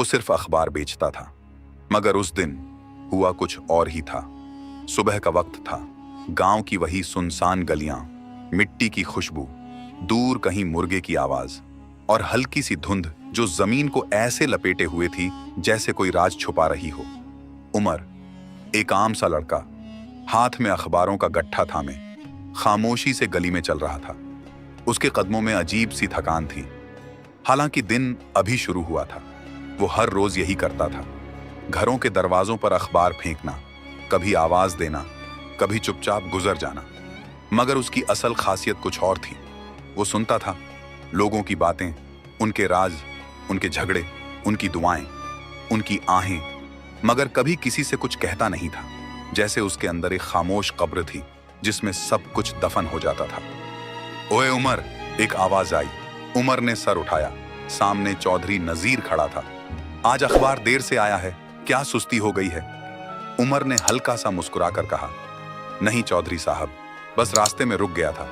वो सिर्फ अखबार बेचता था। मगर उस दिन हुआ कुछ और ही था। सुबह का वक्त था। गांव की वही सुनसान गलियां, मिट्टी की खुशबू, दूर कहीं मुर्गे की आवाज और हल्की सी धुंध जो जमीन को ऐसे लपेटे हुए थी जैसे कोई राज छुपा रही हो। उमर, एक आम सा लड़का, हाथ में अखबारों का गट्ठा थामे खामोशी से गली में चल रहा था। उसके कदमों में अजीब सी थकान थी। हालांकि दिन अभी शुरू हुआ था। वो हर रोज यही करता था, घरों के दरवाजों पर अखबार फेंकना, कभी आवाज देना, कभी चुपचाप गुजर जाना। मगर उसकी असल खासियत कुछ और थी। वो सुनता था लोगों की बातें, उनके राज, उनके झगड़े, उनकी दुआएं, उनकी आहें, मगर कभी किसी से कुछ कहता नहीं था। जैसे उसके अंदर एक खामोश कब्र थी जिसमें सब कुछ दफन हो जाता था। ओए उमर, एक आवाज आई। उमर ने सर उठाया। सामने चौधरी नजीर खड़ा था। आज अखबार देर से आया है, क्या सुस्ती हो गई है? उमर ने हल्का सा मुस्कुराकर कहा, नहीं चौधरी साहब, बस रास्ते में रुक गया था।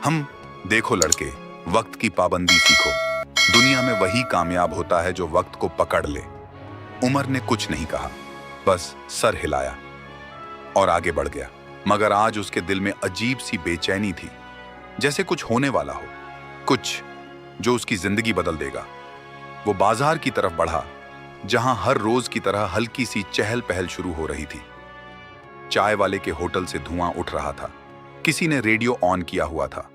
हम देखो लड़के, वक्त की पाबंदी सीखो। दुनिया में वही कामयाब होता है जो वक्त को पकड़ ले। उमर ने कुछ नहीं कहा, बस सर हिलाया और आगे बढ़ गया। मगर आज उसके दिल में अजीब सी बेचैनी थी, जैसे कुछ होने वाला हो, कुछ जो उसकी जिंदगी बदल देगा। वो बाजार की तरफ बढ़ा, जहां हर रोज की तरह हल्की सी चहल पहल शुरू हो रही थी। चाय वाले के होटल से धुआं उठ रहा था, किसी ने रेडियो ऑन किया हुआ था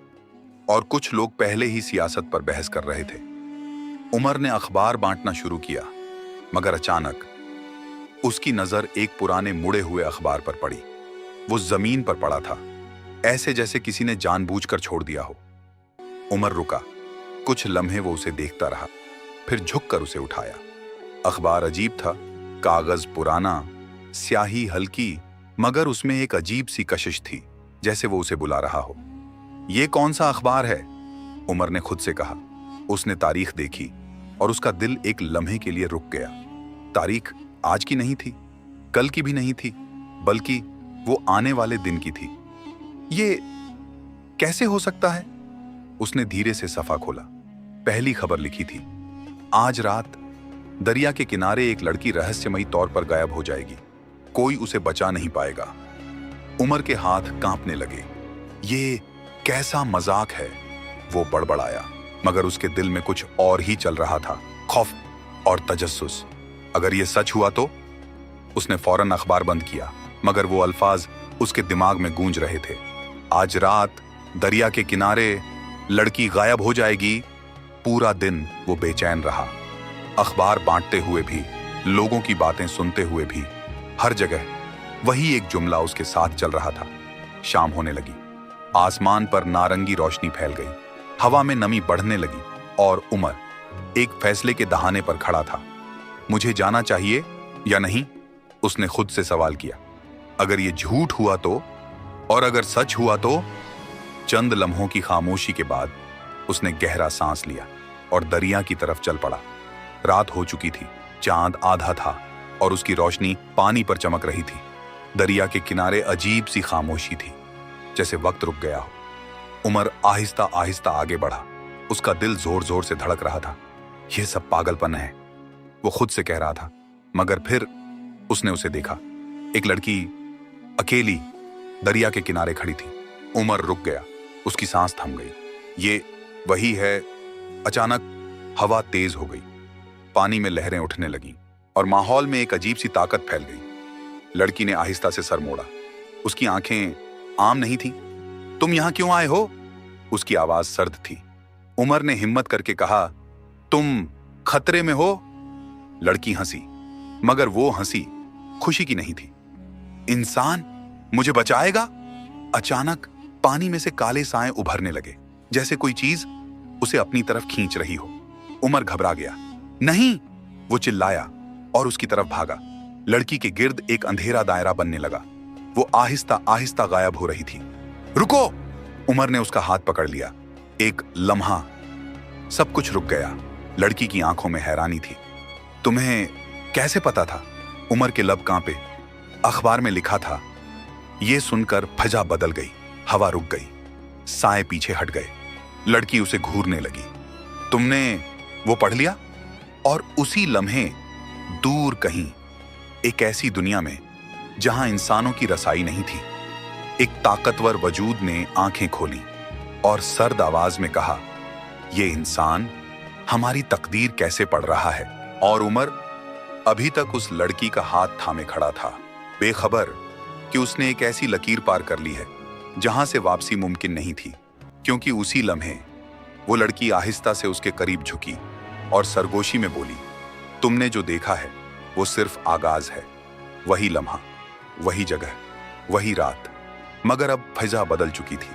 और कुछ लोग पहले ही सियासत पर बहस कर रहे थे। उमर ने अखबार बांटना शुरू किया, मगर अचानक उसकी नजर एक पुराने मुड़े हुए अखबार पर पड़ी। वो जमीन पर पड़ा था, ऐसे जैसे किसी ने जानबूझकर छोड़ दिया हो। उमर रुका, कुछ लम्हे वो उसे देखता रहा, फिर झुककर उसे उठाया। अखबार अजीब था, कागज पुराना, स्याही हल्की, मगर उसमें एक अजीब सी कशिश थी, जैसे वो उसे बुला रहा हो। ये कौन सा अखबार है? उमर ने खुद से कहा। उसने तारीख देखी और उसका दिल एक लम्हे के लिए रुक गया। तारीख आज की नहीं थी, कल की भी नहीं थी, बल्कि वो आने वाले दिन की थी। ये कैसे हो सकता है? उसने धीरे से सफा खोला। पहली खबर लिखी थी, आज रात दरिया के किनारे एक लड़की रहस्यमयी तौर पर गायब हो जाएगी, कोई उसे बचा नहीं पाएगा। उमर के हाथ कांपने लगे। ये कैसा मजाक है? वो बड़बड़ाया, मगर उसके दिल में कुछ और ही चल रहा था, खौफ और तजस्सुस। अगर ये सच हुआ तो? उसने फौरन अखबार बंद किया, मगर वो अल्फाज उसके दिमाग में गूंज रहे थे। आज रात दरिया के किनारे लड़की गायब हो जाएगी। पूरा दिन वो बेचैन रहा, अखबार बांटते हुए भी, लोगों की बातें सुनते हुए भी। हर जगह वही एक जुमला उसके साथ चल रहा था। शाम होने लगी, आसमान पर नारंगी रोशनी फैल गई, हवा में नमी बढ़ने लगी और उमर एक फैसले के दहाने पर खड़ा था। मुझे जाना चाहिए या नहीं? उसने खुद से सवाल किया। अगर ये झूठ हुआ तो? और अगर सच हुआ तो? चंद लम्हों की खामोशी के बाद उसने गहरा सांस लिया और दरिया की तरफ चल पड़ा। रात हो चुकी थी, चांद आधा था और उसकी रोशनी पानी पर चमक रही थी। दरिया के किनारे अजीब सी खामोशी थी, जैसे वक्त रुक गया हो। उमर आहिस्ता आहिस्ता आगे बढ़ा। उसका दिल जोर जोर से धड़क रहा था। यह सब पागलपन है, वो खुद से कह रहा था। मगर फिर उसने उसे देखा। एक लड़की अकेली दरिया के किनारे खड़ी थी। उमर रुक गया, उसकी सांस थम गई। ये वही है। अचानक हवा तेज हो गई, पानी में लहरें उठने लगीं और माहौल में एक अजीब सी ताकत फैल गई। लड़की ने आहिस्ता से सर मोड़ा। उसकी आंखें आम नहीं थीं। तुम यहां क्यों आए हो? उसकी आवाज सर्द थी। उमर ने हिम्मत करके कहा, तुम खतरे में हो? लड़की हंसी, मगर वो हंसी खुशी की नहीं थी। इंसान मुझे बचाएगा? अचानक पानी में से काले साए उभरने लगे, जैसे कोई चीज उसे अपनी तरफ खींच रही हो। उमर घबरा गया। नहीं, वो चिल्लाया और उसकी तरफ भागा। लड़की के गिर्द एक अंधेरा दायरा बनने लगा। वो आहिस्ता आहिस्ता गायब हो रही थी। रुको! उमर ने उसका हाथ पकड़ लिया। एक लम्हा सब कुछ रुक गया। लड़की की आंखों में हैरानी थी। तुम्हें कैसे पता था? उमर के लब कांपे। अखबार में लिखा था। ये सुनकर फजा बदल गई, हवा रुक गई, साए पीछे हट गए। लड़की उसे घूरने लगी। तुमने वो पढ़ लिया? और उसी लम्हे दूर कहीं एक ऐसी दुनिया में जहां इंसानों की रसाई नहीं थी, एक ताकतवर वजूद ने आंखें खोली और सर्द आवाज में कहा, ये इंसान हमारी तकदीर कैसे पढ़ रहा है। और उमर अभी तक उस लड़की का हाथ थामे खड़ा था, बेखबर कि उसने एक ऐसी लकीर पार कर ली है जहां से वापसी मुमकिन नहीं थी। क्योंकि उसी लम्हे वो लड़की आहिस्ता से उसके करीब झुकी और सरगोशी में बोली, तुमने जो देखा है वो सिर्फ आगाज है। वही लम्हा, वही जगह, वही रात, मगर अब फिजा बदल चुकी थी।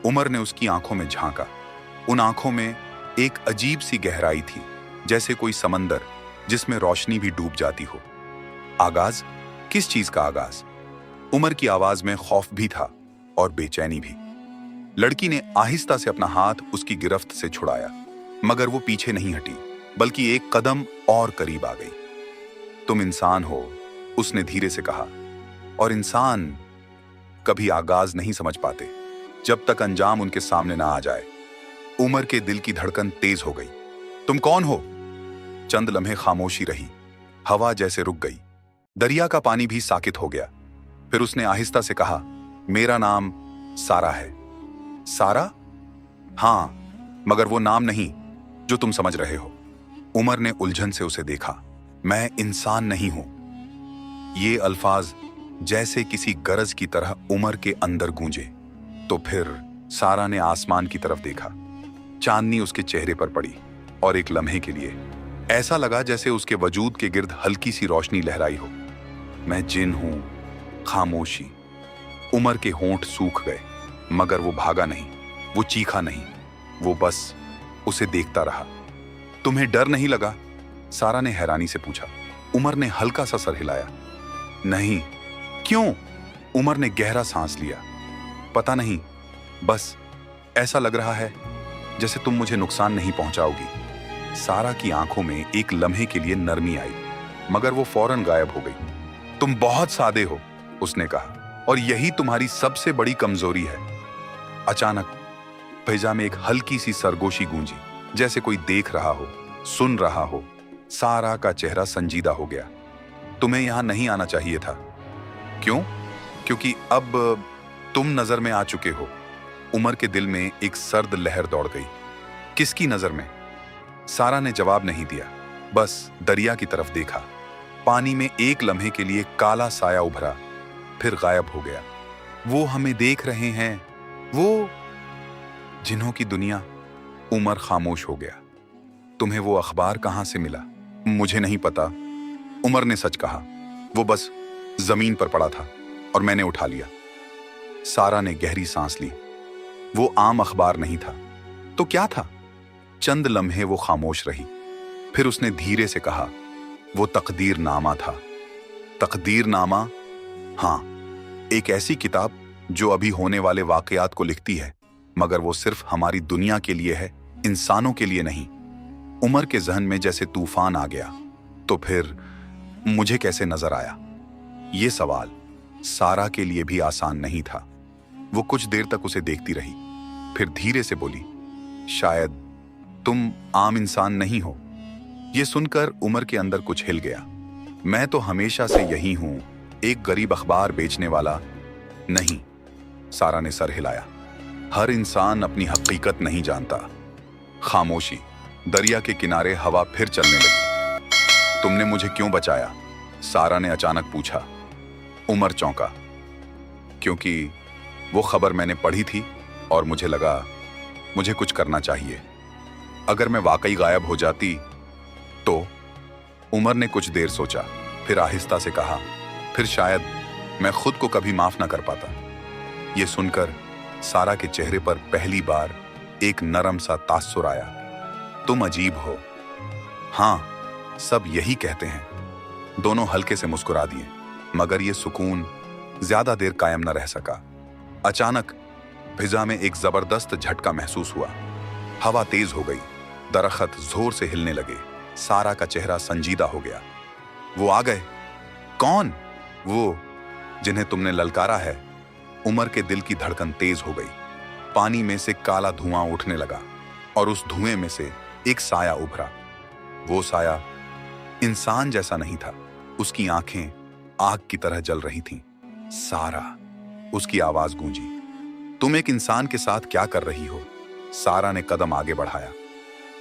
उमर ने उसकी आंखों में झांका। उन आंखों में एक अजीब सी गहराई थी, जैसे कोई समंदर जिसमें रोशनी भी डूब जाती हो। आगाज? किस चीज का आगाज? उमर की आवाज में खौफ भी था और बेचैनी भी। लड़की ने आहिस्ता से अपना हाथ उसकी गिरफ्त से छुड़ाया, मगर वो पीछे नहीं हटी, बल्कि एक कदम और करीब आ गई। तुम इंसान हो, उसने धीरे से कहा, और इंसान कभी आगाज नहीं समझ पाते जब तक अंजाम उनके सामने ना आ जाए। उमर के दिल की धड़कन तेज हो गई। तुम कौन हो? चंद लम्हे खामोशी रही, हवा जैसे रुक गई, दरिया का पानी भी साकित हो गया। फिर उसने आहिस्ता से कहा, मेरा नाम सारा है। सारा? हाँ, मगर वो नाम नहीं जो तुम समझ रहे हो। उमर ने उलझन से उसे देखा। मैं इंसान नहीं हूं। ये अल्फाज जैसे किसी गरज की तरह उमर के अंदर गूंजे। तो फिर सारा ने आसमान की तरफ देखा। चांदनी उसके चेहरे पर पड़ी और एक लम्हे के लिए ऐसा लगा जैसे उसके वजूद के गिर्द हल्की सी रोशनी लहराई हो। मैं जिन हूं। खामोशी। उमर के होंठ सूख गए, मगर वो भागा नहीं, वो चीखा नहीं, वो बस उसे देखता रहा। तुम्हें डर नहीं लगा? सारा ने हैरानी से पूछा। उमर ने हल्का सा सर हिलाया। नहीं। क्यों? उमर ने गहरा सांस लिया। पता नहीं, बस ऐसा लग रहा है जैसे तुम मुझे नुकसान नहीं पहुंचाओगी। सारा की आंखों में एक लम्हे के लिए नरमी आई, मगर वो फौरन गायब हो गई। तुम बहुत सादे हो, उसने कहा, और यही तुम्हारी सबसे बड़ी कमजोरी है। अचानक फिजा में एक हल्की सी सरगोशी गूंजी, जैसे कोई देख रहा हो, सुन रहा हो। सारा का चेहरा संजीदा हो गया। तुम्हें यहां नहीं आना चाहिए था। क्यों? क्योंकि अब तुम नजर में आ चुके हो। उमर के दिल में एक सर्द लहर दौड़ गई। किसकी नजर में? सारा ने जवाब नहीं दिया, बस दरिया की तरफ देखा। पानी में एक लम्हे के लिए काला साया उभरा, फिर गायब हो गया। वो हमें देख रहे हैं, वो जिन्हों की दुनिया। उमर खामोश हो गया। तुम्हें वो अखबार कहां से मिला? मुझे नहीं पता, उमर ने सच कहा। वो बस जमीन पर पड़ा था और मैंने उठा लिया। सारा ने गहरी सांस ली। वो आम अखबार नहीं था, तो क्या था? चंद लम्हे वो खामोश रही, फिर उसने धीरे से कहा, वो तकदीरनामा था। तकदीरनामा? हाँ, एक ऐसी किताब जो अभी होने वाले वाकयात को लिखती है, मगर वो सिर्फ हमारी दुनिया के लिए है, इंसानों के लिए नहीं। उमर के जहन में जैसे तूफान आ गया। तो फिर मुझे कैसे नजर आया? ये सवाल सारा के लिए भी आसान नहीं था। वो कुछ देर तक उसे देखती रही, फिर धीरे से बोली, शायद तुम आम इंसान नहीं हो। ये सुनकर उमर के अंदर कुछ हिल गया। मैं तो हमेशा से यही हूं, एक गरीब अखबार बेचने वाला नहीं। सारा ने सर हिलाया। हर इंसान अपनी हकीकत नहीं जानता। खामोशी। दरिया के किनारे हवा फिर चलने लगी। तुमने मुझे क्यों बचाया? सारा ने अचानक पूछा। उमर चौंका, क्योंकि वो खबर मैंने पढ़ी थी और मुझे लगा मुझे कुछ करना चाहिए। अगर मैं वाकई गायब हो जाती तो? उमर ने कुछ देर सोचा, फिर आहिस्ता से कहा, फिर शायद मैं खुद को कभी माफ ना कर पाता। ये सुनकर सारा के चेहरे पर पहली बार एक नरम सा तासुर आया। तुम अजीब हो। हाँ, सब यही कहते हैं। दोनों हल्के से मुस्कुरा दिए, मगर ये सुकून ज्यादा देर कायम न रह सका। अचानक फिजा में एक जबरदस्त झटका महसूस हुआ। हवा तेज हो गई, दरख्त जोर से हिलने लगे। सारा का चेहरा संजीदा हो गया। वो आ गए। कौन? वो जिन्हें तुमने ललकारा है। उमर के दिल की धड़कन तेज हो गई। पानी में से काला धुआं उठने लगा और उस धुएं में से एक साया उभरा। वो साया इंसान जैसा नहीं था। उसकी आंखें आग की तरह जल रही थीं। सारा, उसकी आवाज गूंजी। तुम एक इंसान के साथ क्या कर रही हो? सारा ने कदम आगे बढ़ाया।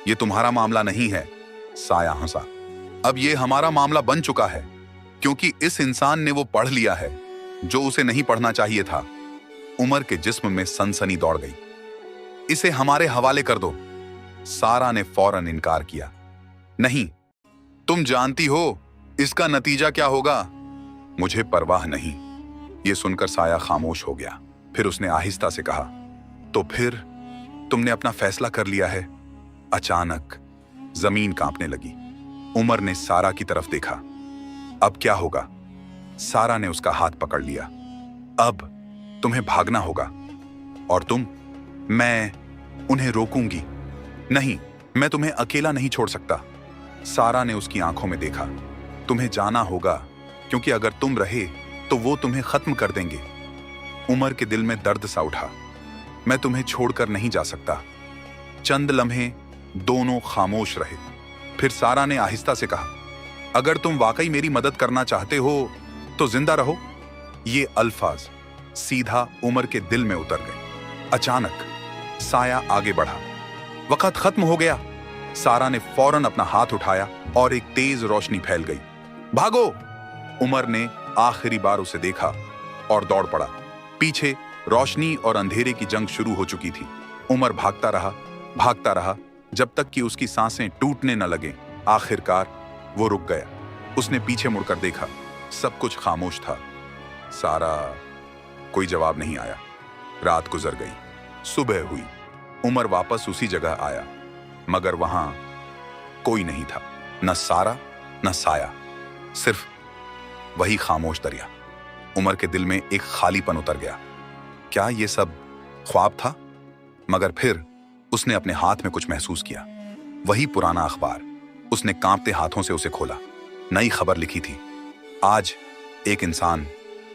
ये तुम्हारा मामला नहीं है, साया हंसा। अब ये हमारा मामला बन चुका है, क्योंकि इस इंसान ने वो पढ़ लिया है जो उसे नहीं पढ़ना चाहिए था। उमर के जिस्म में सनसनी दौड़ गई। इसे हमारे हवाले कर दो। सारा ने फौरन इनकार किया। नहीं, तुम जानती हो इसका नतीजा क्या होगा। मुझे परवाह नहीं। यह सुनकर साया खामोश हो गया। फिर उसने आहिस्ता से कहा, तो फिर तुमने अपना फैसला कर लिया है? अचानक जमीन कांपने लगी। उमर ने सारा की तरफ देखा। अब क्या होगा? सारा ने उसका हाथ पकड़ लिया। अब तुम्हें भागना होगा। और तुम? मैं उन्हें रोकूंगी। नहीं, मैं तुम्हें अकेला नहीं छोड़ सकता। सारा ने उसकी आंखों में देखा। तुम्हें जाना होगा, क्योंकि अगर तुम रहे तो वो तुम्हें खत्म कर देंगे। उमर के दिल में दर्द सा उठा। मैं तुम्हें छोड़कर नहीं जा सकता। चंद लम्हे दोनों खामोश रहे। फिर सारा ने आहिस्ता से कहा, अगर तुम वाकई मेरी मदद करना चाहते हो तो जिंदा रहो। ये अल्फाज सीधा उमर के दिल में उतर गए। अचानक साया आगे बढ़ा। वक्त खत्म हो गया। सारा ने फौरन अपना हाथ उठाया और एक तेज रोशनी फैल गई। भागो! उमर ने आखिरी बार उसे देखा और दौड़ पड़ा। पीछे रोशनी और अंधेरे की जंग शुरू हो चुकी थी। उमर भागता रहा जब तक कि उसकी सांसें टूटने न लगे। आखिरकार वो रुक गया। उसने पीछे मुड़कर देखा। सब कुछ खामोश था। सारा, कोई जवाब नहीं आया। रात गुजर गई। सुबह हुई। उमर वापस उसी जगह आया, मगर वहां कोई नहीं था। न सारा न साया, सिर्फ वही खामोश दरिया। उमर के दिल में एक खालीपन उतर गया। क्या ये सब ख्वाब था? मगर फिर उसने अपने हाथ में कुछ महसूस किया। वही पुराना अखबार। उसने कांपते हाथों से उसे खोला। नई खबर लिखी थी, आज एक इंसान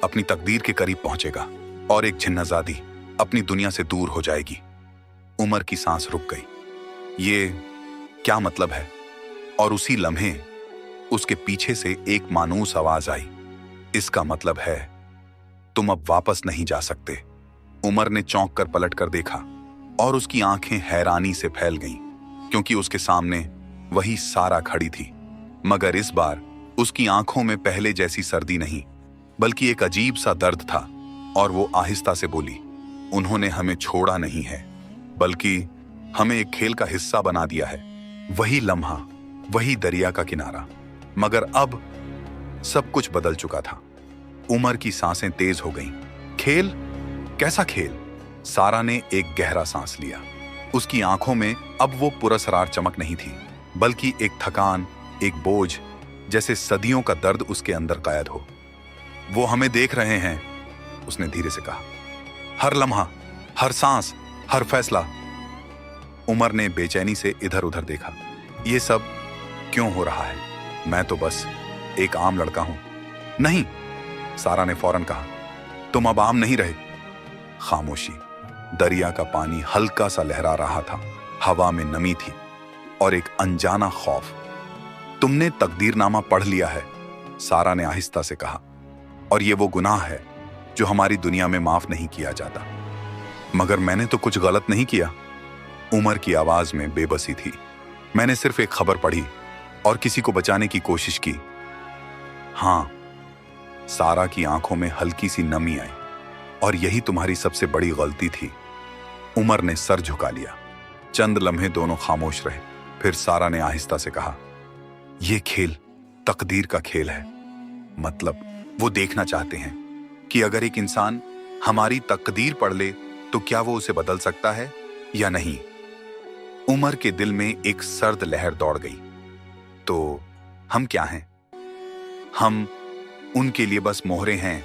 अपनी तकदीर के करीब पहुंचेगा और एक जिन्नाज़ादी अपनी दुनिया से दूर हो जाएगी। उमर की सांस रुक गई। ये क्या मतलब है? और उसी लम्हे उसके पीछे से एक मानूस आवाज आई, इसका मतलब है तुम अब वापस नहीं जा सकते। उमर ने चौंक कर पलट कर देखा और उसकी आंखें हैरानी से फैल गईं, क्योंकि उसके सामने वही सारा खड़ी थी। मगर इस बार उसकी आंखों में पहले जैसी सर्दी नहीं, बल्कि एक अजीब सा दर्द था। और वो आहिस्ता से बोली, उन्होंने हमें छोड़ा नहीं है, बल्कि हमें एक खेल का हिस्सा बना दिया है। वही लम्हा, वही दरिया का किनारा। मगर अब सब कुछ बदल चुका था। उमर की सांसें तेज हो गईं। खेल? कैसा खेल? सारा ने एक गहरा सांस लिया। उसकी आंखों में अब वो पुरस्कार चमक नहीं थी, बल्कि एक थकान, एक बोझ, जैसे सदियों का दर्द उसके अंदर कैद हो। वो हमें देख रहे हैं, उसने धीरे से कहा। हर लम्हा, हर सांस, हर फैसला। उमर ने बेचैनी से इधर उधर देखा। ये सब क्यों हो रहा है? मैं तो बस एक आम लड़का हूं। नहीं, सारा ने फौरन कहा, तुम अब आम नहीं रहे। खामोशी। दरिया का पानी हल्का सा लहरा रहा था। हवा में नमी थी और एक अनजाना खौफ। तुमने तकदीरनामा पढ़ लिया है, सारा ने आहिस्ता से कहा, और ये वो गुनाह है जो हमारी दुनिया में माफ नहीं किया जाता। मगर मैंने तो कुछ गलत नहीं किया। उमर की आवाज में बेबसी थी। मैंने सिर्फ एक खबर पढ़ी और किसी को बचाने की कोशिश की। हां, सारा की आंखों में हल्की सी नमी आई। और यही तुम्हारी सबसे बड़ी गलती थी। उमर ने सर झुका लिया। चंद लम्हे दोनों खामोश रहे। फिर सारा ने आहिस्ता से कहा, यह खेल तकदीर का खेल है। मतलब वो देखना चाहते हैं कि अगर एक इंसान हमारी तकदीर पढ़ ले तो क्या वो उसे बदल सकता है या नहीं। उमर के दिल में एक सर्द लहर दौड़ गई। तो हम क्या हैं? हम उनके लिए बस मोहरे हैं।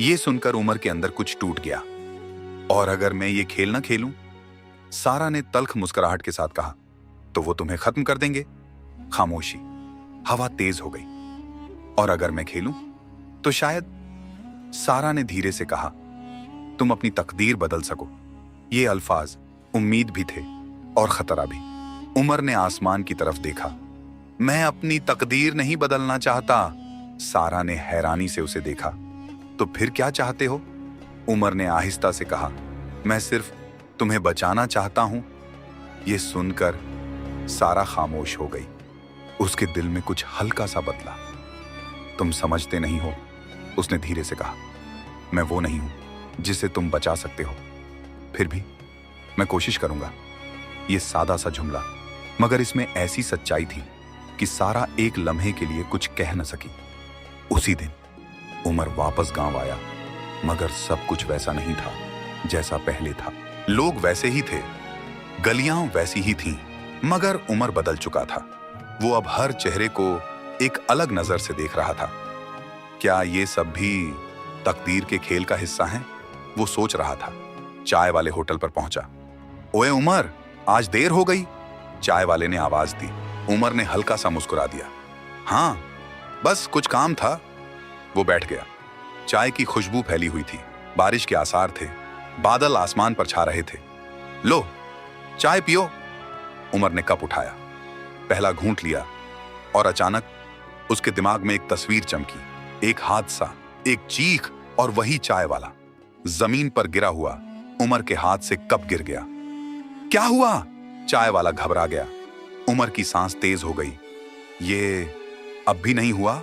ये सुनकर उमर के अंदर कुछ टूट गया। और अगर मैं ये खेल ना खेलूं, सारा ने तल्ख मुस्कुराहट के साथ कहा, तो वो तुम्हें खत्म कर देंगे। खामोशी। हवा तेज हो गई। और अगर मैं खेलूं तो शायद, सारा ने धीरे से कहा, तुम अपनी तकदीर बदल सको। ये अल्फाज उम्मीद भी थे और खतरा भी। उमर ने आसमान की तरफ देखा। मैं अपनी तकदीर नहीं बदलना चाहता। सारा ने हैरानी से उसे देखा। तो फिर क्या चाहते हो? उमर ने आहिस्ता से कहा। मैं सिर्फ तुम्हें बचाना चाहता हूं। ये सुनकर सारा खामोश हो गई। उसके दिल में कुछ हल्का सा बदला। तुम समझते नहीं हो, उसने धीरे से कहा। मैं वो नहीं हूं जिसे तुम बचा सकते हो। फिर भी मैं कोशिश करूंगा। ये सादा सा जुमला, मगर इसमें ऐसी सच्चाई थी कि सारा एक लम्हे के लिए कुछ कह न सकी। उसी दिन उमर वापस गांव आया, मगर सब कुछ वैसा नहीं था जैसा पहले था। लोग वैसे ही थे, गलियां वैसी ही थीं, मगर उमर बदल चुका था। वो अब हर चेहरे को एक अलग नजर से देख रहा था। क्या ये सब भी तकदीर के खेल का हिस्सा है? वो सोच रहा था। चाय वाले होटल पर पहुंचा। ओए उमर, आज देर हो गई, चाय वाले ने आवाज दी। उमर ने हल्का सा मुस्कुरा दिया। हाँ, बस कुछ काम था। वो बैठ गया। चाय की खुशबू फैली हुई थी। बारिश के आसार थे। बादल आसमान पर छा रहे थे। लो, चाय पियो। उमर ने कप उठाया, पहला घूंट लिया और अचानक उसके दिमाग में एक तस्वीर चमकी। एक हादसा, एक चीख और वही चाय वाला। जमीन पर गिरा हुआ उमर के हाथ से कप गिर गया। क्या हुआ? चाय वाला घबरा गया। उमर की सांस तेज हो गई। ये अब भी नहीं हुआ?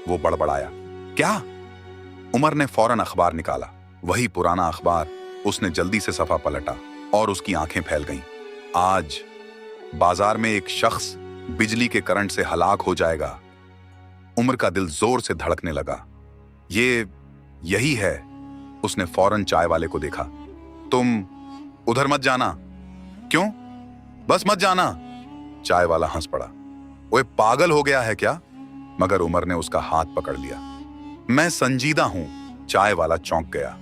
वो बड़बड़ाया। क्या? उमर ने फौरन अखबार निकाला। वही पुराना अखबार। उसने जल्दी से सफा पलटा और उसकी आंखें फैल गईं। आज बाजार में एक शख्स बिजली के करंट से हलाक हो जाएगा। उमर का दिल जोर से धड़कने लगा। यही है। उसने फौरन चाय वाले को देखा। तुम उधर मत जाना। क्यों? बस मत जाना। चाय वाला हंस पड़ा। ओए, पागल हो गया है क्या? मगर उमर ने उसका हाथ पकड़ लिया। मैं संजीदा हूं। चाय वाला चौंक गया।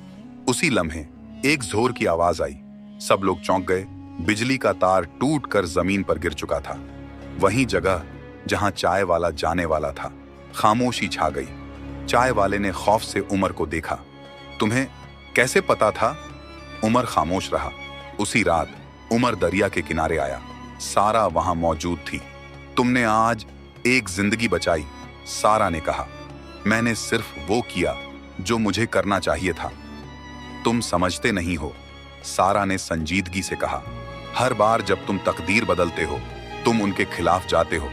उसी लम्हे एक जोर की आवाज आई। सब लोग चौंक गए। बिजली का तार टूटकर जमीन पर गिर चुका था। वही जगह जहां चाय वाला जाने वाला था। खामोशी छा गई। चाय वाले ने खौफ से उमर को देखा। तुम्हें कैसे पता था? उमर खामोश रहा। उसी रात उमर दरिया के किनारे आया। सारा वहां मौजूद थी। तुमने आज एक जिंदगी बचाई, सारा ने कहा। मैंने सिर्फ वो किया जो मुझे करना चाहिए था। तुम समझते नहीं हो, सारा ने संजीदगी से कहा। हर बार जब तुम तकदीर बदलते हो, तुम उनके खिलाफ जाते हो,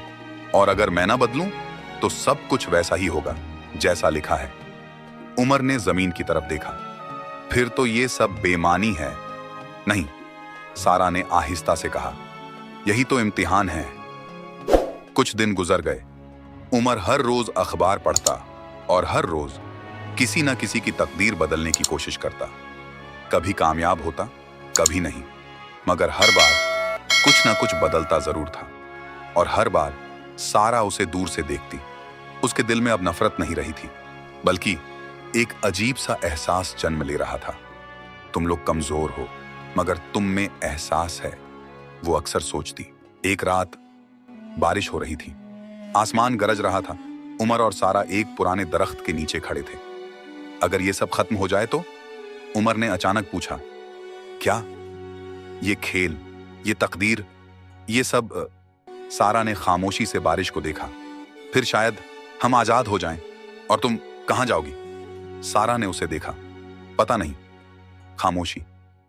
और अगर मैं ना बदलूं तो सब कुछ वैसा ही होगा जैसा लिखा है। उमर ने जमीन की तरफ देखा। फिर तो ये सब बेमानी है। नहीं, सारा ने आहिस्ता से कहा, यही तो इम्तिहान है। कुछ दिन गुजर गए। उमर हर रोज अखबार पढ़ता और हर रोज किसी न किसी की तकदीर बदलने की कोशिश करता। कभी कामयाब होता, कभी नहीं, मगर हर बार कुछ न कुछ बदलता जरूर था। और हर बार सारा उसे दूर से देखती। उसके दिल में अब नफरत नहीं रही थी, बल्कि एक अजीब सा एहसास जन्म ले रहा था। तुम लोग कमजोर हो, मगर तुम में एहसास है, वो अक्सर सोचती। एक रात बारिश हो रही थी। आसमान गरज रहा था। उमर और सारा एक पुराने दरख्त के नीचे खड़े थे। अगर ये सब खत्म हो जाए तो? उमर ने अचानक पूछा। क्या? ये खेल, ये तकदीर, ये सब? सारा ने खामोशी से बारिश को देखा। फिर शायद हम आजाद हो जाएं। और तुम कहां जाओगी? सारा ने उसे देखा। पता नहीं। खामोशी।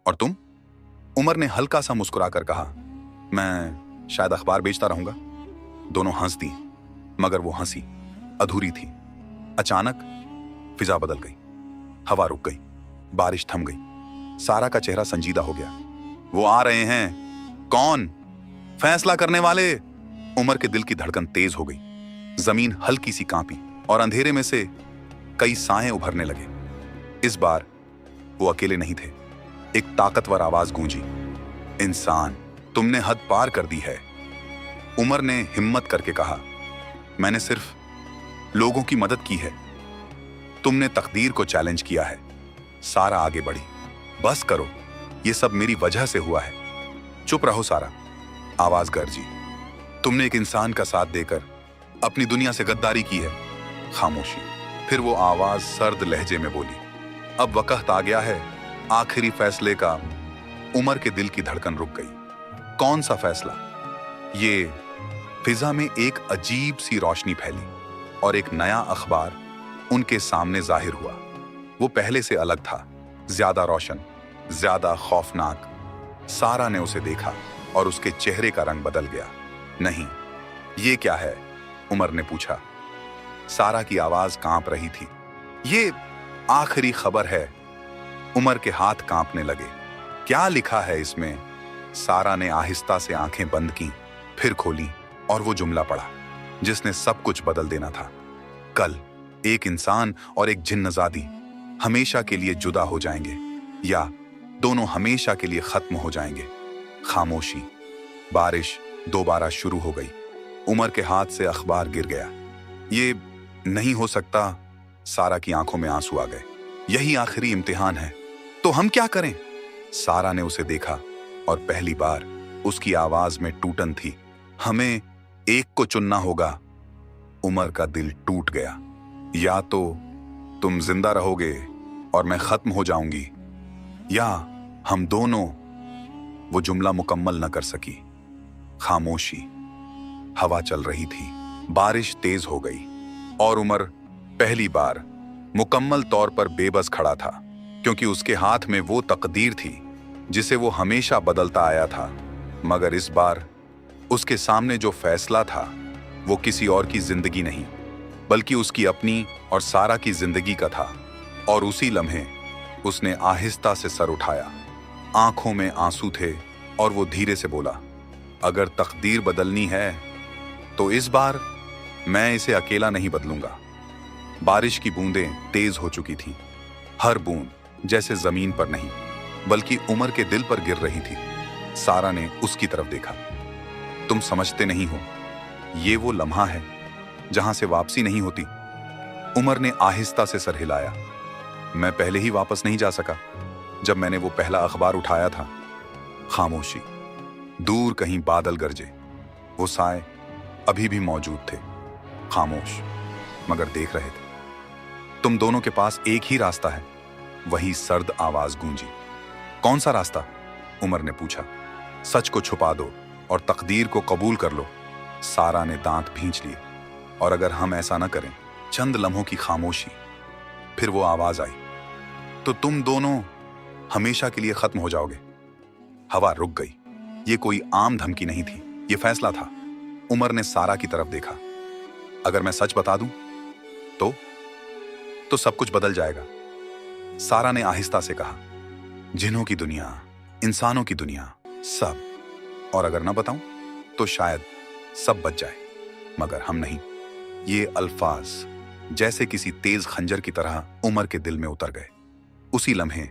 और तुम? उमर ने हल्का सा मुस्कुराकर कहा, मैं शायद अखबार बेचता रहूंगा। दोनों हंस दी, मगर वो हंसी अधूरी थी। अचानक फिजा बदल गई। हवा रुक गई। बारिश थम गई। सारा का चेहरा संजीदा हो गया। वो आ रहे हैं। कौन? फैसला करने वाले। उमर के दिल की धड़कन तेज हो गई। जमीन हल्की सी कांपी और अंधेरे में से कई साएं उभरने लगे। इस बार वो अकेले नहीं थे। एक ताकतवर आवाज गूंजी, इंसान, तुमने हद पार कर दी है। उमर ने हिम्मत करके कहा, मैंने सिर्फ लोगों की मदद की है। तुमने तकदीर को चैलेंज किया है। सारा आगे बढ़ी। बस करो, ये सब मेरी वजह से हुआ है। चुप रहो सारा, आवाज गरजी। तुमने एक इंसान का साथ देकर अपनी दुनिया से गद्दारी की है। खामोशी। फिर वो आवाज सर्द लहजे में बोली, अब वक्त आ गया है आखिरी फैसले का। उमर के दिल की धड़कन रुक गई। कौन सा फैसला? ये फिजा में एक अजीब सी रोशनी फैली और एक नया अखबार उनके सामने जाहिर हुआ। वो पहले से अलग था, ज्यादा रोशन, ज्यादा खौफनाक। सारा ने उसे देखा और उसके चेहरे का रंग बदल गया। नहीं, ये क्या है? उमर ने पूछा। सारा की आवाज कांप रही थी। ये आखिरी खबर है। उमर के हाथ कांपने लगे। क्या लिखा है इसमें? सारा ने आहिस्ता से आंखें बंद की, फिर खोली और वो जुमला पढ़ा जिसने सब कुछ बदल देना था। कल एक इंसान और एक जिन्नज़ादी हमेशा के लिए जुदा हो जाएंगे, या दोनों हमेशा के लिए खत्म हो जाएंगे। खामोशी। बारिश दोबारा शुरू हो गई। उमर के हाथ से अखबार गिर गया। ये नहीं हो सकता। सारा की आंखों में आंसू आ गए। यही आखिरी इम्तिहान है, तो हम क्या करें? सारा ने उसे देखा और पहली बार उसकी आवाज में टूटन थी। हमें एक को चुनना होगा। उमर का दिल टूट गया। या तो तुम जिंदा रहोगे और मैं खत्म हो जाऊंगी, या हम दोनों। वो जुमला मुकम्मल न कर सकी। खामोशी। हवा चल रही थी, बारिश तेज हो गई और उमर पहली बार मुकम्मल तौर पर बेबस खड़ा था, क्योंकि उसके हाथ में वो तकदीर थी जिसे वो हमेशा बदलता आया था। मगर इस बार उसके सामने जो फैसला था वो किसी और की जिंदगी नहीं, बल्कि उसकी अपनी और सारा की जिंदगी का था। और उसी लम्हे उसने आहिस्ता से सर उठाया। आंखों में आंसू थे और वो धीरे से बोला, अगर तकदीर बदलनी है तो इस बार मैं इसे अकेला नहीं बदलूंगा। बारिश की बूंदें तेज हो चुकी थीं। हर बूंद जैसे जमीन पर नहीं, बल्कि उमर के दिल पर गिर रही थी। सारा ने उसकी तरफ देखा। तुम समझते नहीं हो, ये वो लम्हा है जहां से वापसी नहीं होती। उमर ने आहिस्ता से सर हिलाया। मैं पहले ही वापस नहीं जा सका जब मैंने वो पहला अखबार उठाया था। खामोशी। दूर कहीं बादल गरजे। वो साए अभी भी मौजूद थे, खामोश, मगर देख रहे थे। तुम दोनों के पास एक ही रास्ता है। वही सर्द आवाज गूंजी। कौन सा रास्ता? उमर ने पूछा। सच को छुपा दो और तकदीर को कबूल कर लो। सारा ने दांत भींच लिए। और अगर हम ऐसा न करें, चंद लम्हों की खामोशी, फिर वो आवाज आई, तो तुम दोनों हमेशा के लिए खत्म हो जाओगे। हवा रुक गई। ये कोई आम धमकी नहीं थी, ये फैसला था। उमर ने सारा की तरफ देखा। अगर मैं सच बता दूं तो सब कुछ बदल जाएगा। सारा ने आहिस्ता से कहा, जिन्हों की दुनिया, इंसानों की दुनिया, सब। और अगर ना बताऊं तो शायद सब बच जाए, मगर हम नहीं। ये अल्फाज जैसे किसी तेज खंजर की तरह उमर के दिल में उतर गए। उसी लम्हे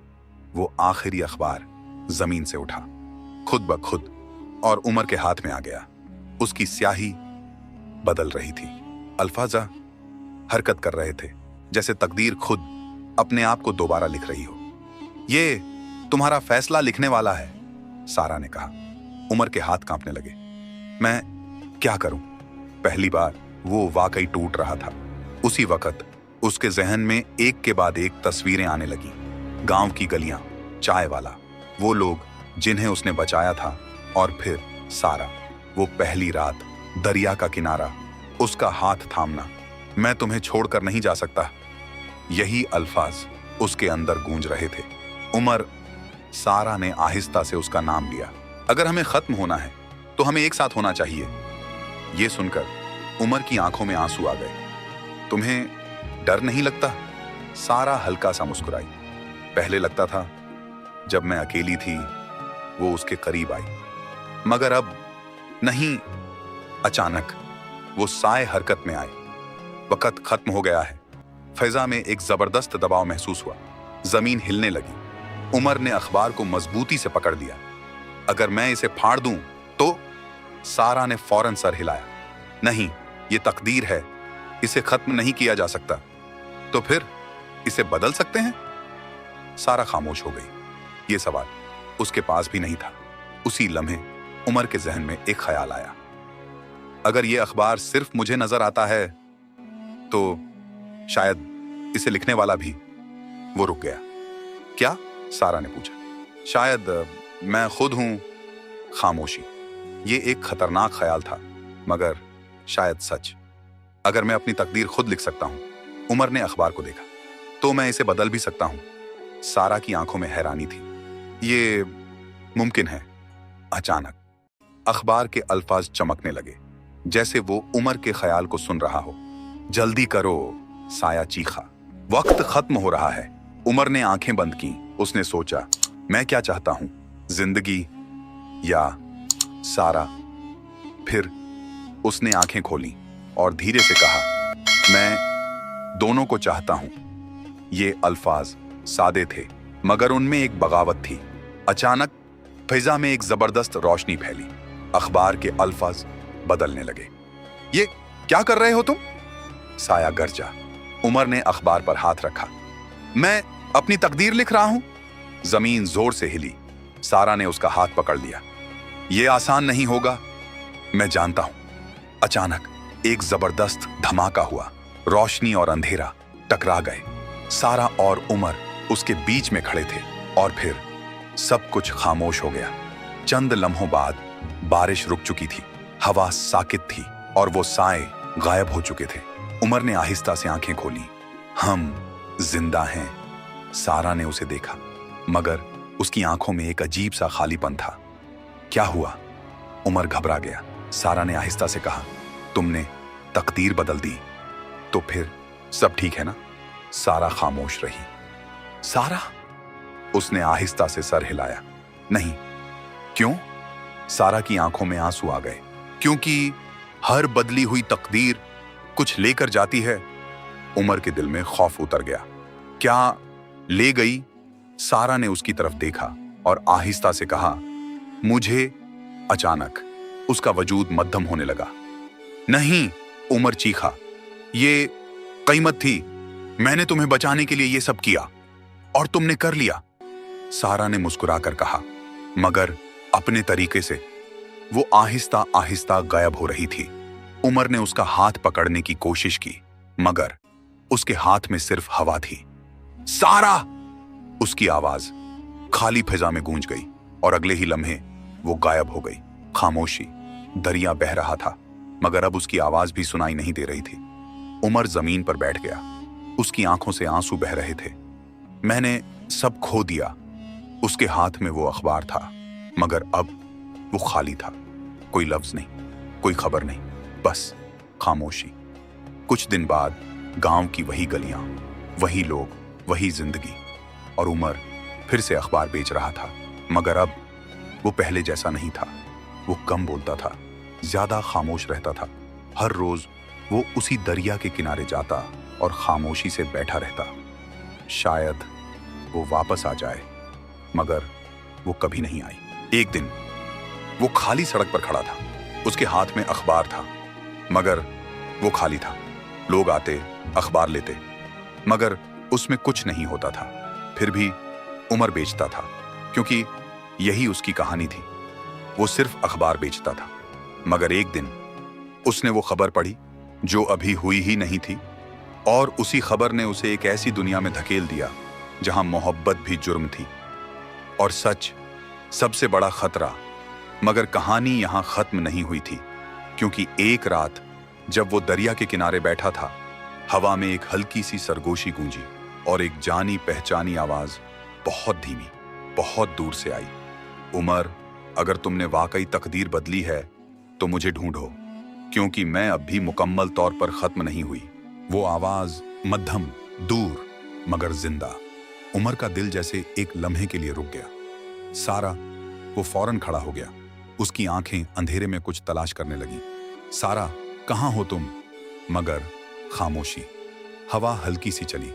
वो आखिरी अखबार जमीन से उठा, खुद ब खुद, और उमर के हाथ में आ गया। उसकी स्याही बदल रही थी। अल्फाजा हरकत कर रहे थे, जैसे तकदीर खुद अपने आप को दोबारा लिख रही हो। ये तुम्हारा फैसला लिखने वाला है, सारा ने कहा। उमर के हाथ कांपने लगे। मैं क्या करूं? पहली बार वो वाकई टूट रहा था। उसी वक्त उसके जहन में एक के बाद एक तस्वीरें आने लगी। गांव की गलियां, चाय वाला, वो लोग जिन्हें उसने बचाया था, और फिर सारा, वो पहली रात, दरिया का किनारा, उसका हाथ थामना। मैं तुम्हें छोड़कर नहीं जा सकता। यही अल्फाज उसके अंदर गूंज रहे थे। उमर। सारा ने आहिस्ता से उसका नाम लिया। अगर हमें खत्म होना है तो हमें एक साथ होना चाहिए। ये सुनकर उमर की आंखों में आंसू आ गए। तुम्हें डर नहीं लगता? सारा हल्का सा मुस्कुराई। पहले लगता था, जब मैं अकेली थी वो उसके करीब आई, मगर अब नहीं। अचानक वो साए हरकत में आए। वक्त खत्म हो गया है। फैजा में एक जबरदस्त दबाव महसूस हुआ। जमीन हिलने लगी। उमर ने अखबार को मजबूती से पकड़ लिया। अगर मैं इसे फाड़ दूं तो? सारा ने फौरन सर हिलाया। नहीं, ये तकदीर है, इसे खत्म नहीं किया जा सकता। तो फिर इसे बदल सकते हैं? सारा खामोश हो गई। ये सवाल उसके पास भी नहीं था। उसी लम्हे उमर के जहन में एक ख्याल आया, अगर ये अखबार सिर्फ मुझे नजर आता है तो शायद इसे लिखने वाला भी। वो रुक गया। क्या? सारा ने पूछा। शायद मैं खुद हूं। खामोशी। ये एक खतरनाक ख्याल था, मगर शायद सच। अगर मैं अपनी तकदीर खुद लिख सकता हूं, उमर ने अखबार को देखा, तो मैं इसे बदल भी सकता हूं। सारा की आंखों में हैरानी थी। ये मुमकिन है। अचानक अखबार के अल्फाज चमकने लगे, जैसे वो उमर के ख्याल को सुन रहा हो। जल्दी करो, साया चीखा। वक्त खत्म हो रहा है। उमर ने आंखें बंद की। उसने सोचा, मैं क्या चाहता हूं, जिंदगी या सारा? फिर उसने आंखें खोली और धीरे से कहा, मैं दोनों को चाहता हूं। ये अल्फाज सादे थे, मगर उनमें एक बगावत थी। अचानक फिजा में एक जबरदस्त रोशनी फैली। अखबार के अल्फाज बदलने लगे। ये क्या कर रहे हो तुम? साया गरजा। उमर ने अखबार पर हाथ रखा। मैं अपनी तकदीर लिख रहा हूं। जमीन जोर से हिली। सारा ने उसका हाथ पकड़ लिया। यह आसान नहीं होगा, मैं जानता हूं। अचानक एक जबरदस्त धमाका हुआ। रोशनी और अंधेरा टकरा गए। सारा और उमर उसके बीच में खड़े थे, और फिर सब कुछ खामोश हो गया। चंद लम्हों बाद बारिश रुक चुकी थी। हवा साकित थी और वो साए गायब हो चुके थे। उमर ने आहिस्ता से आंखें खोली। हम जिंदा हैं। सारा ने उसे देखा, मगर उसकी आंखों में एक अजीब सा खालीपन था। क्या हुआ? उमर घबरा गया। सारा ने आहिस्ता से कहा, तुमने तकदीर बदल दी, तो फिर सब ठीक है ना? सारा खामोश रही। सारा? उसने आहिस्ता से सर हिलाया। नहीं। क्यों? सारा की आंखों में आंसू आ गए। क्योंकि हर बदली हुई तकदीर कुछ लेकर जाती है। उमर के दिल में खौफ उतर गया। क्या ले गई? सारा ने उसकी तरफ देखा और आहिस्ता से कहा, मुझे। अचानक उसका वजूद मध्यम होने लगा। नहीं, उमर चीखा, ये कीमत थी। मैंने तुम्हें बचाने के लिए ये सब किया, और तुमने कर लिया। सारा ने मुस्कुराकर कहा, मगर अपने तरीके से। वो आहिस्ता आहिस्ता गायब हो रही थी। उमर ने उसका हाथ पकड़ने की कोशिश की, मगर उसके हाथ में सिर्फ हवा थी। सारा! उसकी आवाज खाली फिजा में गूंज गई, और अगले ही लम्हे वो गायब हो गई। खामोशी। दरिया बह रहा था, मगर अब उसकी आवाज भी सुनाई नहीं दे रही थी। उमर जमीन पर बैठ गया। उसकी आंखों से आंसू बह रहे थे। मैंने सब खो दिया। उसके हाथ में वो अखबार था, मगर अब वो खाली था। कोई लफ्ज नहीं, कोई खबर नहीं, बस खामोशी। कुछ दिन बाद गांव की वही गलियां, वही लोग, वही जिंदगी, और उमर फिर से अखबार बेच रहा था। मगर अब वो पहले जैसा नहीं था। वो कम बोलता था, ज्यादा खामोश रहता था। हर रोज वो उसी दरिया के किनारे जाता और खामोशी से बैठा रहता। शायद वो वापस आ जाए, मगर वो कभी नहीं आई। एक दिन वो खाली सड़क पर खड़ा था। उसके हाथ में अखबार था, मगर वो खाली था। लोग आते, अखबार लेते, मगर उसमें कुछ नहीं होता था। फिर भी उमर बेचता था, क्योंकि यही उसकी कहानी थी। वो सिर्फ अखबार बेचता था। मगर एक दिन उसने वो खबर पढ़ी जो अभी हुई ही नहीं थी, और उसी खबर ने उसे एक ऐसी दुनिया में धकेल दिया जहां मोहब्बत भी जुर्म थी और सच सबसे बड़ा खतरा। मगर कहानी यहां खत्म नहीं हुई थी, क्योंकि एक रात जब वो दरिया के किनारे बैठा था, हवा में एक हल्की सी सरगोशी गूंजी, और एक जानी पहचानी आवाज बहुत धीमी, बहुत दूर से आई। उमर, अगर तुमने वाकई तकदीर बदली है तो मुझे ढूंढो, क्योंकि मैं अब भी मुकम्मल तौर पर खत्म नहीं हुई। वो आवाज मध्यम, दूर, मगर जिंदा। उमर का दिल जैसे एक लम्हे के लिए रुक गया। सारा? वो फौरन खड़ा हो गया। उसकी आंखें अंधेरे में कुछ तलाश करने लगी। सारा, कहां हो तुम? मगर खामोशी। हवा हल्की सी चली,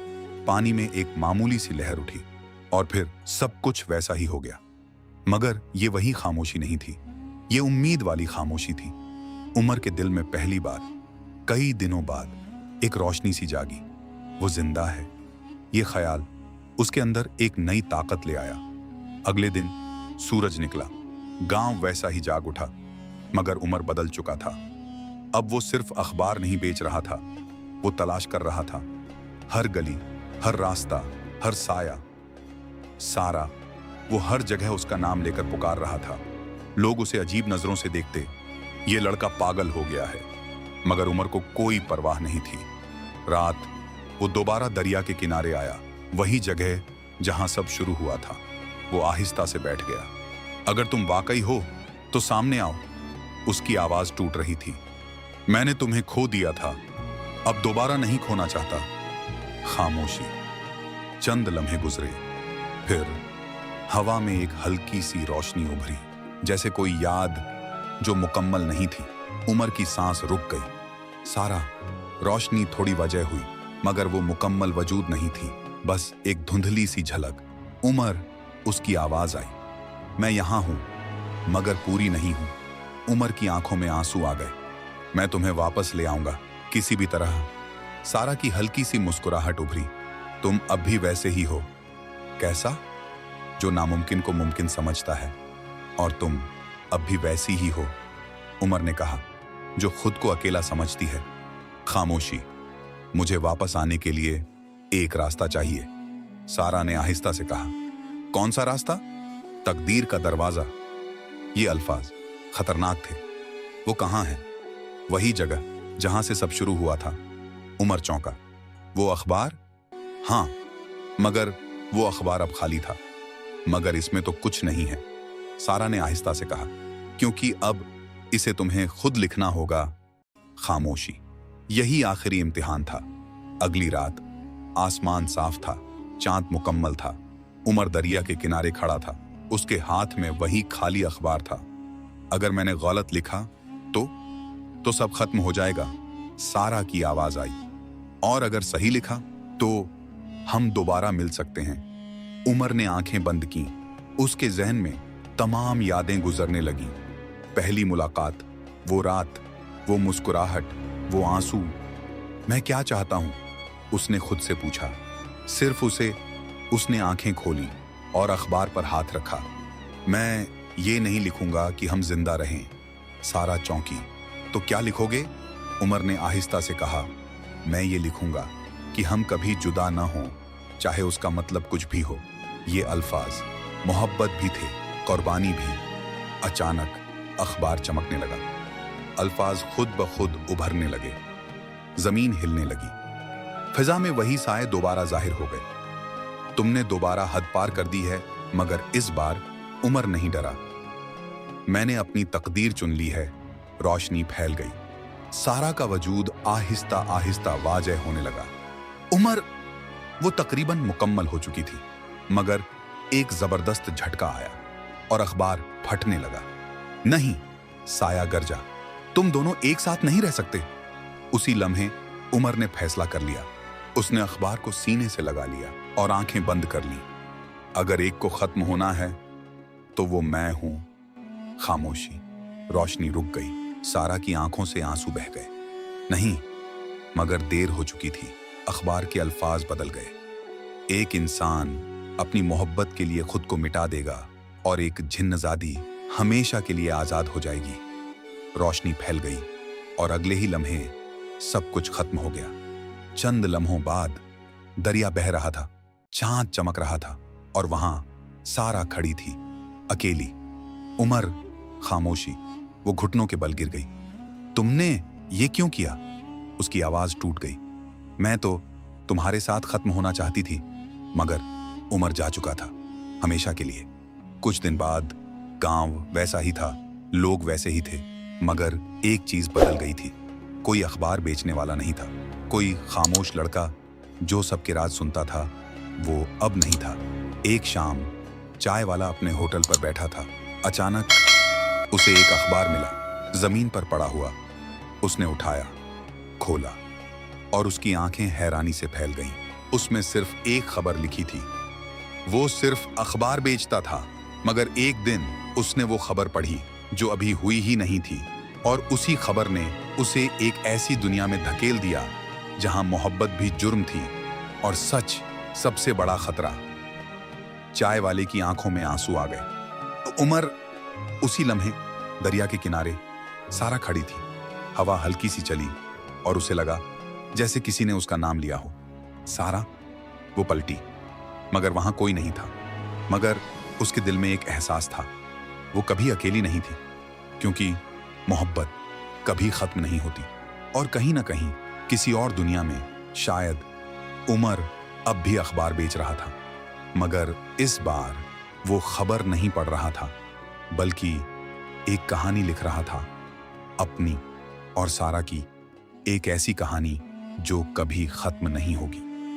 पानी में एक मामूली सी लहर उठी, और फिर सब कुछ वैसा ही हो गया। मगर ये वही खामोशी नहीं थी, ये उम्मीद वाली खामोशी थी। उमर के दिल में पहली बार कई दिनों बाद एक रोशनी सी जागी। वो जिंदा है, ये ख्याल उसके अंदर एक नई ताकत ले आया। अगले दिन सूरज निकला, गांव वैसा ही जाग उठा, मगर उमर बदल चुका था। अब वो सिर्फ अखबार नहीं बेच रहा था, वो तलाश कर रहा था हर गली, हर रास्ता, हर साया। सारा, वो हर जगह उसका नाम लेकर पुकार रहा था। लोग उसे अजीब नजरों से देखते, ये लड़का पागल हो गया है। मगर उमर को कोई परवाह नहीं थी। रात वो दोबारा दरिया के किनारे आया, वही जगह जहां सब शुरू हुआ था। वो आहिस्ता से बैठ गया। अगर तुम वाकई हो तो सामने आओ, उसकी आवाज टूट रही थी। मैंने तुम्हें खो दिया था, अब दोबारा नहीं खोना चाहता। खामोशी। चंद लम्हे गुजरे, फिर हवा में एक हल्की सी रोशनी उभरी, जैसे कोई याद जो मुकम्मल नहीं थी। उमर की सांस रुक गई। सारा, रोशनी थोड़ी वजह हुई, मगर वो मुकम्मल वजूद नहीं थी, बस एक धुंधली सी झलक। उमर, उसकी आवाज आई, मैं यहां हूं, मगर पूरी नहीं हूं। उमर की आंखों में आंसू आ गए। मैं तुम्हें वापस ले आऊंगा, किसी भी तरह। सारा की हल्की सी मुस्कुराहट उभरी, तुम अब भी वैसे ही हो। कैसा? जो नामुमकिन को मुमकिन समझता है, और तुम अब भी वैसी ही हो, उमर ने कहा, जो खुद को अकेला समझती है। खामोशी। मुझे वापस आने के लिए एक रास्ता चाहिए, सारा ने आहिस्ता से कहा। कौन सा रास्ता? तकदीर का दरवाजा। ये अल्फाज खतरनाक थे। वो कहाँ है? वही जगह जहां से सब शुरू हुआ था। उमर चौंका। वो अखबार? हां, मगर वो अखबार अब खाली था। मगर इसमें तो कुछ नहीं है, सारा ने आहिस्ता से कहा, क्योंकि अब इसे तुम्हें खुद लिखना होगा। खामोशी। यही आखिरी इम्तिहान था। अगली रात आसमान साफ था, चांद मुकम्मल था। उमर दरिया के किनारे खड़ा था, उसके हाथ में वही खाली अखबार था। अगर मैंने गलत लिखा तो सब खत्म हो जाएगा, सारा की आवाज आई। और अगर सही लिखा तो हम दोबारा मिल सकते हैं। उमर ने आंखें बंद की। उसके जहन में तमाम यादें गुजरने लगीं। पहली मुलाकात, वो रात, वो मुस्कुराहट, वो आंसू। मैं क्या चाहता हूं? उसने खुद से पूछा। सिर्फ उसने आंखें खोली और अखबार पर हाथ रखा। मैं ये नहीं लिखूंगा कि हम जिंदा रहें। सारा चौंकी। तो क्या लिखोगे? उमर ने आहिस्ता से कहा, मैं ये लिखूंगा कि हम कभी जुदा ना हों, चाहे उसका मतलब कुछ भी हो। ये अल्फाज मोहब्बत भी थे, कुर्बानी भी। अचानक अखबार चमकने लगा, अल्फाज खुद ब खुद उभरने लगे, जमीन हिलने लगी। फिजा में वही साए दोबारा जाहिर हो गए। तुमने दोबारा हद पार कर दी है, मगर इस बार उमर नहीं डरा। मैंने अपनी तकदीर चुन ली है। रोशनी फैल गई। सारा का वजूद आहिस्ता आहिस्ता वाज़ेह होने लगा। उमर, वो तकरीबन मुकम्मल हो चुकी थी, मगर एक जबरदस्त झटका आया और अखबार फटने लगा। नहीं, साया गरजा, तुम दोनों एक साथ नहीं रह सकते। उसी लम्हे उमर ने फैसला कर लिया। उसने अखबार को सीने से लगा लिया और आंखें बंद कर ली। अगर एक को खत्म होना है तो वो मैं हूं। खामोशी। रोशनी रुक गई। सारा की आंखों से आंसू बह गए। नहीं, मगर देर हो चुकी थी। अखबार के अल्फाज बदल गए। एक इंसान अपनी मोहब्बत के लिए खुद को मिटा देगा और एक जिन्नजादी हमेशा के लिए आजाद हो जाएगी। रोशनी फैल गई और अगले ही लम्हे सब कुछ खत्म हो गया। चंद लम्हों बाद दरिया बह रहा था, चांद चमक रहा था और वहां सारा खड़ी थी, अकेली। उमर। खामोशी। वो घुटनों के बल गिर गई। तुमने ये क्यों किया? उसकी आवाज टूट गई। मैं तो तुम्हारे साथ खत्म होना चाहती थी, मगर उमर जा चुका था, हमेशा के लिए। कुछ दिन बाद गांव वैसा ही था, लोग वैसे ही थे, मगर एक चीज बदल गई थी। कोई अखबार बेचने वाला नहीं था। कोई खामोश लड़का जो सबके राज सुनता था, वो अब नहीं था। एक शाम चाय वाला अपने होटल पर बैठा था। अचानक उसे एक अखबार मिला, जमीन पर पड़ा हुआ। उसने उठाया, खोला, और उसकी आंखें हैरानी से फैल गईं। उसमें सिर्फ एक खबर लिखी थी। वो सिर्फ अखबार बेचता था, मगर एक दिन उसने वो खबर पढ़ी जो अभी हुई ही नहीं थी, और उसी खबर ने उसे एक ऐसी दुनिया में धकेल दिया जहां मोहब्बत भी जुर्म थी और सच सबसे बड़ा खतरा। चाय वाले की आंखों में आंसू आ गए। उमर। उसी लम्हे दरिया के किनारे सारा खड़ी थी। हवा हल्की सी चली और उसे लगा जैसे किसी ने उसका नाम लिया हो। सारा। वो पलटी, मगर वहां कोई नहीं था। मगर उसके दिल में एक एहसास था, वो कभी अकेली नहीं थी, क्योंकि मोहब्बत कभी खत्म नहीं होती। और कहीं ना कहीं किसी और दुनिया में शायद उमर अब भी अखबार बेच रहा था, मगर इस बार वो खबर नहीं पढ़ रहा था, बल्कि एक कहानी लिख रहा था, अपनी और सारा की, एक ऐसी कहानी जो कभी खत्म नहीं होगी।